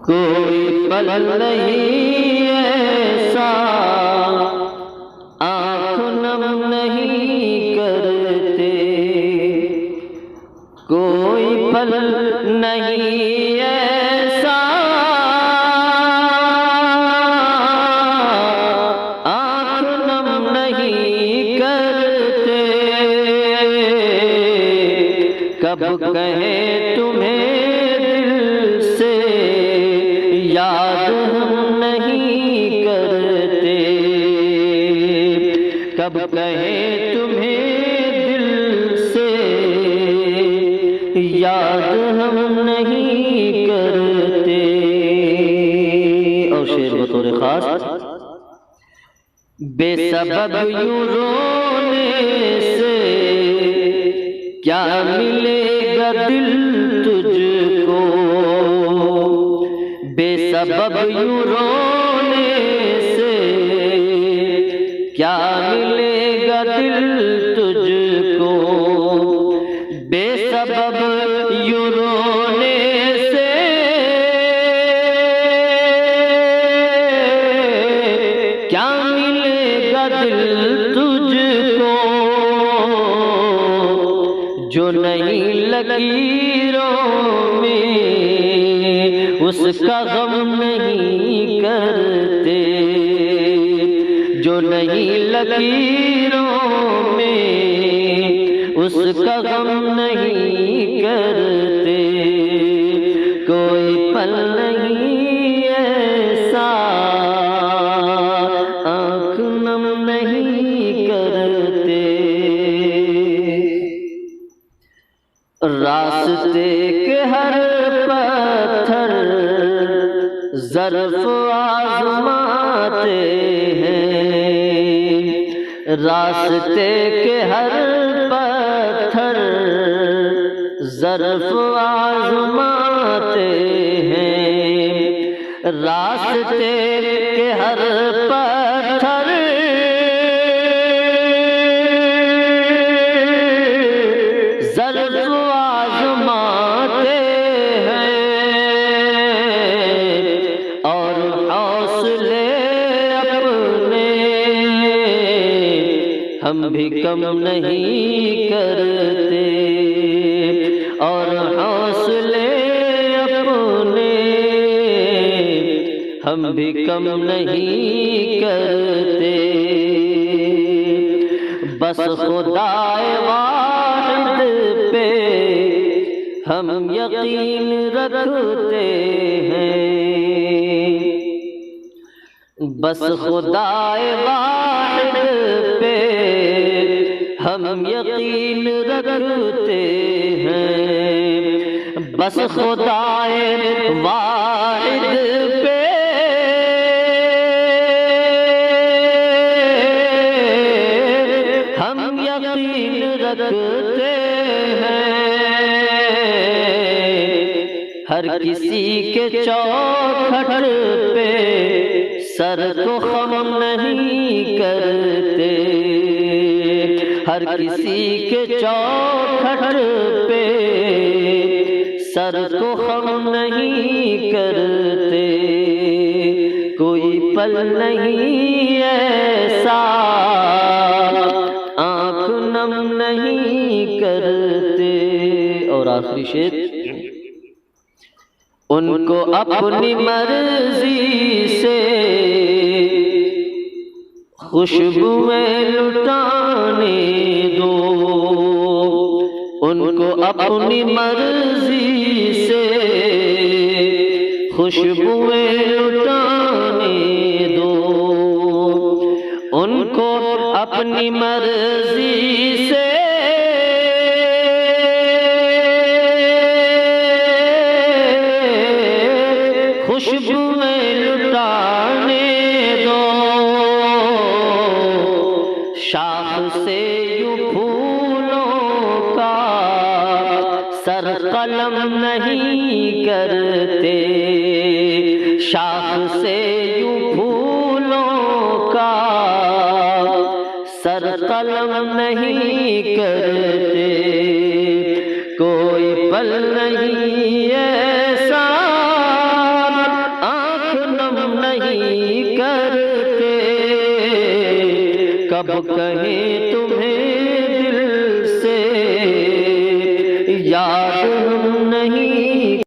कोई पल नहीं ऐसा आँख नम नहीं करते, कोई पल नहीं ऐसा आँख नम नहीं करते। कब कहें तुम्हें दिल से याद हम नहीं करते, कब कहें तुम्हें दिल से याद हम नहीं करते। और शेर बतौर खास, बेसबब यूं रोने से क्या मिलेगा दिल तुझको, बेसबब यूं रोने से क्या मिलेगा दिल तुझको, बेसबब यूं रोने से क्या मिलेगा दिल तुझको, जो नहीं लकीरों में उसका गम नहीं करते, जो नहीं लकीरों में उसका गम नहीं करते। कोई पल नहीं ऐसा आँख नम नहीं करते। रास्ते के हर पत्थर ज़र्फ़ आज़माते हैं, रास्ते के हर पत्थर ज़र्फ़ आज़माते हैं, रास्ते के हर पत्थर ज़र्फ़ आज़माते हैं, और हौसले अपने हम भी कम नहीं करते, और हौसले अपने हम भी कम नहीं करते। बस खुदाए वाहिद पे हम यकीन रखते हैं, बस खुदाए वाहिद पे हम यकीन रखते हैं, बस खुदाए वाहिद पे हम यकीन रखते हैं। हर किसी के चौखट पे सर को खम नहीं करते, हर किसी के चौखट पे सर को खम नहीं करते। कोई पल नहीं ऐसा आँख नम नहीं करते। और आखिरी शेर, उनको अपनी मर्जी से खुशबुएं लुटाने दो, उनको अपनी मर्जी से खुशबुएं लुटाने दो, उनको अपनी मर्जी से खुशबुएं लुटाने दो। शाख से यूं फूलों का सर कलम नहीं करते, शाख से यूं फूलों का सर कलम नहीं करते। कोई पल नहीं ऐसा कब कहे तुम्हें दिल से यार